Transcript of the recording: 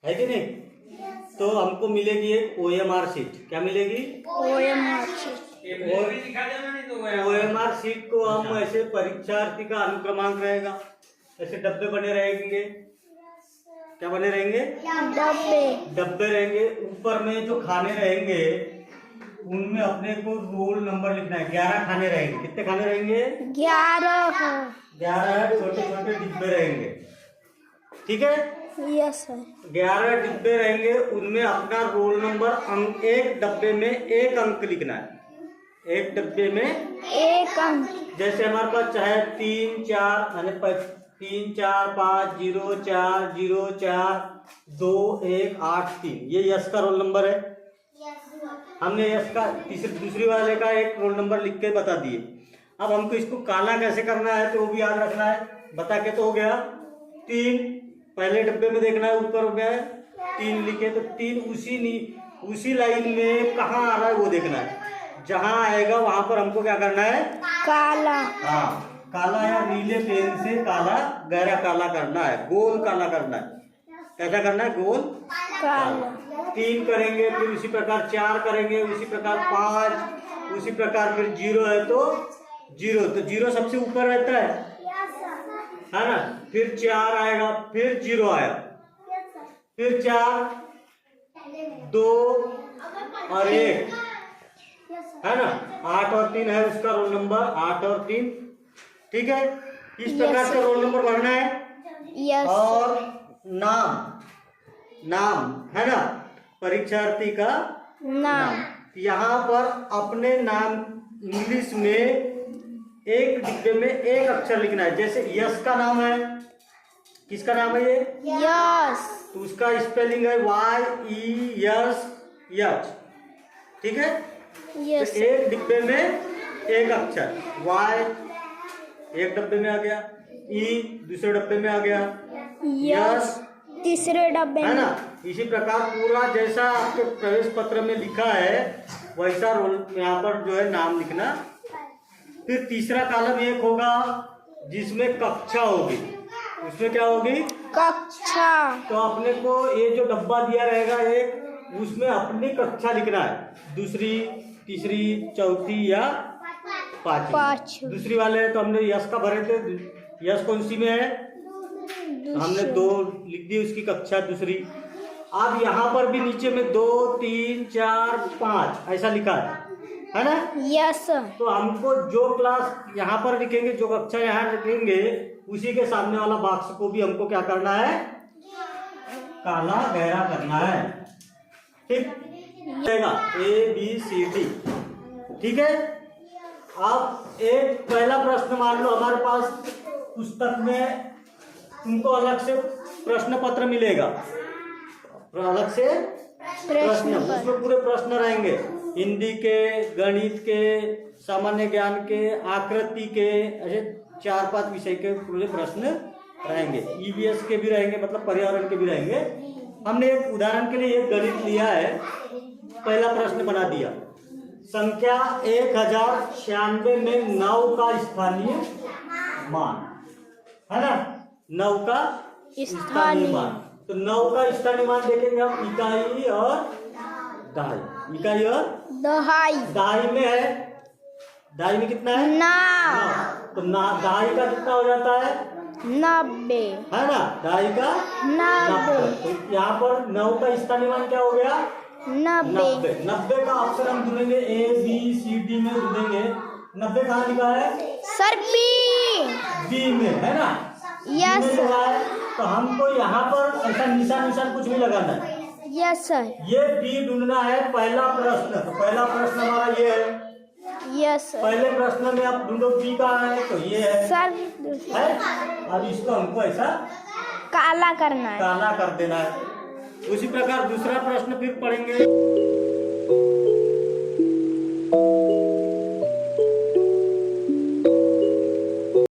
है कि नहीं? तो हमको मिलेगी एक OMR शीट। क्या मिलेगी? OMR sheet. OMR शीट को हम ऐसे परीक्षार्थी का अनुक्रमांक रहेगा, ऐसे डब्बे बने रहेंगे। क्या बने रहेंगे? डब्बे रहेंगे। ऊपर में जो खाने रहेंगे उनमें अपने को रोल नंबर लिखना है। 11 खाने रहेंगे। कितने खाने रहेंगे? 11 छोटे छोटे डिब्बे रहेंगे। ठीक है? Yes sir. 11 डिब्बे रहेंगे, उनमें अपना रोल नंबर एक डब्बे में एक अंक लिखना है। एक डब्बे में एक अंक। जैसे हमारे पास चाहे 3 4 यानी 3 4 5 0 4 0 4 2 1 8 3, ये यश का रोल नंबर है। हमने यश का दूसरी वाले का एक रोल नंबर लिख के बता दिए। अब हमको इसको काला कैसे करना है तो वो भी याद रखना है। बता के तो हो गया। 3 पहले डब्बे में देखना है, ऊपर हो गया है 3 लिखे तो 3 उसी लाइन में कहाँ आ रहा है वो देखना है। जहाँ आएगा वहां पर हमको क्या करना है? काला। हाँ, काला या नीले पेन से काला, गहरा काला करना है, गोल काला करना है। कैसा करना है? गोल काला। 3 करेंगे, फिर उसी प्रकार 4 करेंगे, उसी प्रकार 5, उसी प्रकार फिर 0 है तो 0, तो 0 सबसे ऊपर रहता है ना। फिर 4 आएगा, फिर 0 आया, फिर 4 2 और 1 है ना। 8 और 3 है उसका रोल नंबर, 8 और 3। ठीक है, इस प्रकार से रोल नंबर भरना है। और नाम है ना, परीक्षार्थी का नाम। यहाँ पर अपने नाम इंग्लिश में एक डिब्बे में एक अक्षर लिखना है। जैसे यश का नाम है, किसका नाम है ये? यश। तो उसका स्पेलिंग है YES। ठीक है, यस। तो एक डिब्बे में एक अक्षर Y एक डब्बे में आ गया, E दूसरे डब्बे में आ गया, यश तीसरे डब्बे है में। ना। इसी प्रकार पूरा जैसा आपके प्रवेश पत्र में लिखा है वैसा रोल यहाँ पर जो है नाम लिखना। फिर तीसरा कॉलम एक होगा जिसमें कक्षा होगी। उसमें क्या होगी? कक्षा। तो अपने को ये जो डब्बा दिया रहेगा एक, उसमें अपनी कक्षा लिखना है, दूसरी तीसरी चौथी या पांचवी। दूसरी वाले तो हमने यश का भरे थे। यश कौन सी में है? हमने 2 लिख दी उसकी कक्षा दूसरी। अब यहाँ पर भी नीचे में 2 3 4 5 ऐसा लिखा है ना। यस। तो हमको जो क्लास यहाँ पर लिखेंगे, जो कक्षा यहाँ लिखेंगे, उसी के सामने वाला बॉक्स को भी हमको क्या करना है? काला गहरा करना है। ठीक ABCD। ठीक है। अब एक पहला प्रश्न मान लो हमारे पास पुस्तक में तुमको अलग से प्रश्न पत्र मिलेगा, अलग से प्रश्न, उसमें पूरे प्रश्न रहेंगे, हिंदी के, गणित के, सामान्य ज्ञान के, आकृति के, ऐसे 4-5 विषय के पूरे प्रश्न रहेंगे। EVS के भी रहेंगे, मतलब पर्यावरण के भी रहेंगे। हमने एक उदाहरण के लिए एक गणित लिया है। पहला प्रश्न बना दिया, संख्या 1096 में 9 का स्थानीय मान है ना। 9 का स्थानीय मान, तो 9 का स्थानीय मान देखेंगे हम इकाई और दहाई। इकाई और दहाई में है, दहाई में कितना है? 9। तो दहाई का कितना हो जाता है? 90 है ना। दहाई का 90। तो यहाँ पर 9 का स्थानीय मान क्या हो गया? 90। 90 का ऑप्शन हम ढूंढेंगे, ABCD में ढूंढेंगे। 90 कहाँ लिखा है? सर बी में है ना। यस। तो हमको यहाँ पर ऐसा निशान कुछ भी लगाना है। Yes sir. ये बी ढूंढना है। पहला प्रश्न, तो पहला प्रश्न हमारा ये है। Yes sir. पहले प्रश्न में आप ढूंढो बी कहाँ है, तो ये है सर है। अब इसको हमको ऐसा काला करना है, काला कर देना है। उसी प्रकार दूसरा प्रश्न फिर पढ़ेंगे।